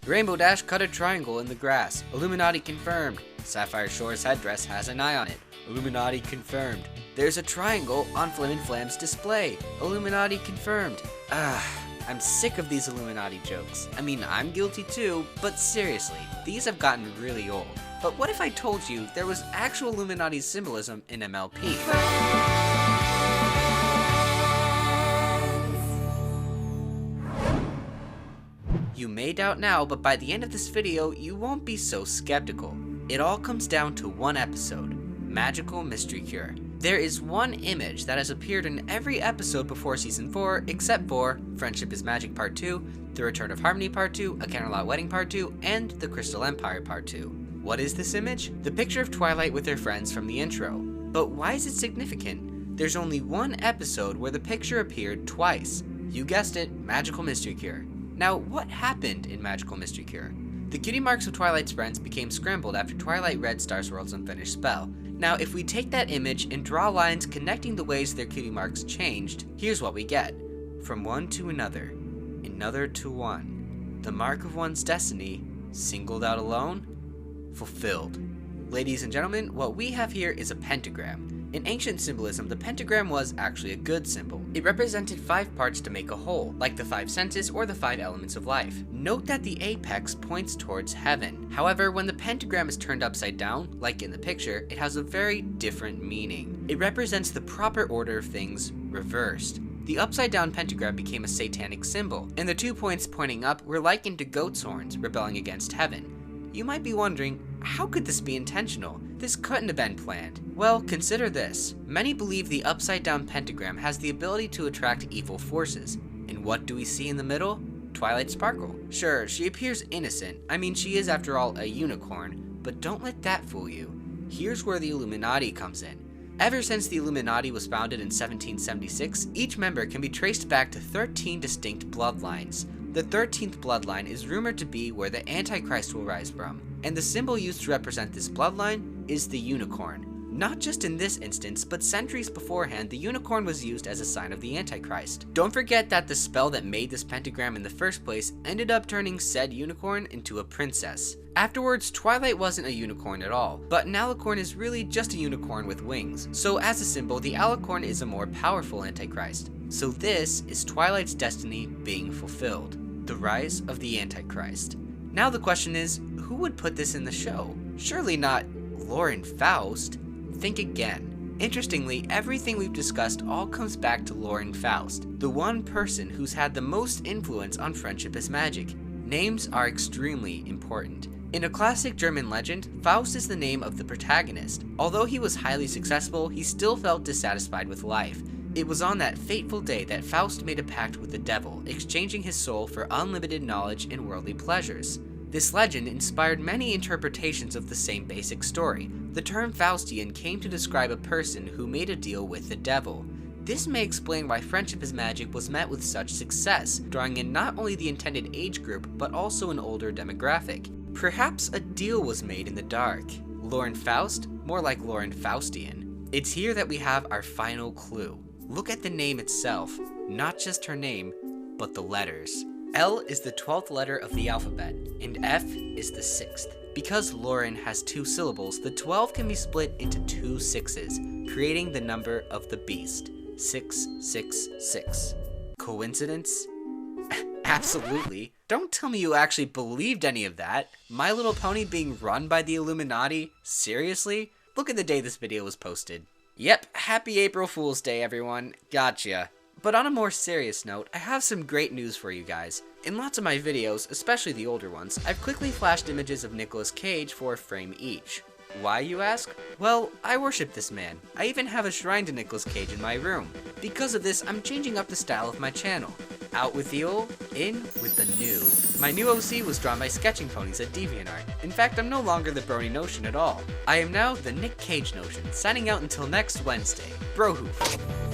Rainbow Dash cut a triangle in the grass. Illuminati confirmed. Sapphire Shore's headdress has an eye on it. Illuminati confirmed. There's a triangle on Flim & Flam's display. Illuminati confirmed. I'm sick of these Illuminati jokes. I mean, I'm guilty too, but seriously, these have gotten really old. But what if I told you there was actual Illuminati symbolism in MLP? You may doubt now, but by the end of this video, you won't be so skeptical. It all comes down to one episode, Magical Mystery Cure. There is one image that has appeared in every episode before Season 4, except for Friendship is Magic Part 2, The Return of Harmony Part 2, A Candlelight Wedding Part 2, and The Crystal Empire Part 2. What is this image? The picture of Twilight with her friends from the intro. But why is it significant? There's only one episode where the picture appeared twice. You guessed it, Magical Mystery Cure. Now, what happened in Magical Mystery Cure? The cutie marks of Twilight's friends became scrambled after Twilight read Starswirl's unfinished spell. Now, if we take that image and draw lines connecting the ways their cutie marks changed, here's what we get. From one to another, another to one. The mark of one's destiny, singled out alone, fulfilled. Ladies and gentlemen, what we have here is a pentagram. In ancient symbolism, the pentagram was actually a good symbol. It represented 5 parts to make a whole, like the 5 senses or the 5 elements of life. Note that the apex points towards heaven. However, when the pentagram is turned upside down, like in the picture, it has a very different meaning. It represents the proper order of things reversed. The upside down pentagram became a satanic symbol, and the 2 points pointing up were likened to goat's horns, rebelling against heaven. You might be wondering, how could this be intentional? This couldn't have been planned. Well, consider this. Many believe the upside down pentagram has the ability to attract evil forces. And what do we see in the middle? Twilight Sparkle. Sure, she appears innocent. I mean, she is after all a unicorn, but don't let that fool you. Here's where the Illuminati comes in. Ever since the Illuminati was founded in 1776, each member can be traced back to 13 distinct bloodlines. The 13th bloodline is rumored to be where the Antichrist will rise from, and the symbol used to represent this bloodline is the unicorn. Not just in this instance, but centuries beforehand, the unicorn was used as a sign of the Antichrist. Don't forget that the spell that made this pentagram in the first place ended up turning said unicorn into a princess. Afterwards, Twilight wasn't a unicorn at all, but an alicorn is really just a unicorn with wings. So as a symbol, the alicorn is a more powerful Antichrist. So this is Twilight's destiny being fulfilled. The rise of the Antichrist. Now the question is, who would put this in the show? Surely not Lauren Faust. Think again. Interestingly, everything we've discussed all comes back to Lauren Faust, the one person who's had the most influence on Friendship is Magic. Names are extremely important. In a classic German legend, Faust is the name of the protagonist. Although he was highly successful, he still felt dissatisfied with life. It was on that fateful day that Faust made a pact with the devil, exchanging his soul for unlimited knowledge and worldly pleasures. This legend inspired many interpretations of the same basic story. The term Faustian came to describe a person who made a deal with the devil. This may explain why Friendship is Magic was met with such success, drawing in not only the intended age group, but also an older demographic. Perhaps a deal was made in the dark. Lauren Faust? More like Lauren Faustian. It's here that we have our final clue. Look at the name itself, not just her name, but the letters. L is the 12th letter of the alphabet, and F is the 6th. Because Lauren has 2 syllables, the 12 can be split into 2 sixes, creating the number of the beast, 666. Coincidence? Absolutely. Don't tell me you actually believed any of that. My Little Pony being run by the Illuminati? Seriously? Look at the day this video was posted. Yep, happy April Fool's Day, everyone. Gotcha. But on a more serious note, I have some great news for you guys. In lots of my videos, especially the older ones, I've quickly flashed images of Nic Cage for a frame each. Why, you ask? Well, I worship this man. I even have a shrine to Nic Cage in my room. Because of this, I'm changing up the style of my channel. Out with the old, in with the new. My new OC was drawn by Sketching Ponies at DeviantArt. In fact, I'm no longer the Brony Notion at all. I am now the Nic Cage Notion, signing out until next Wednesday. Brohoof.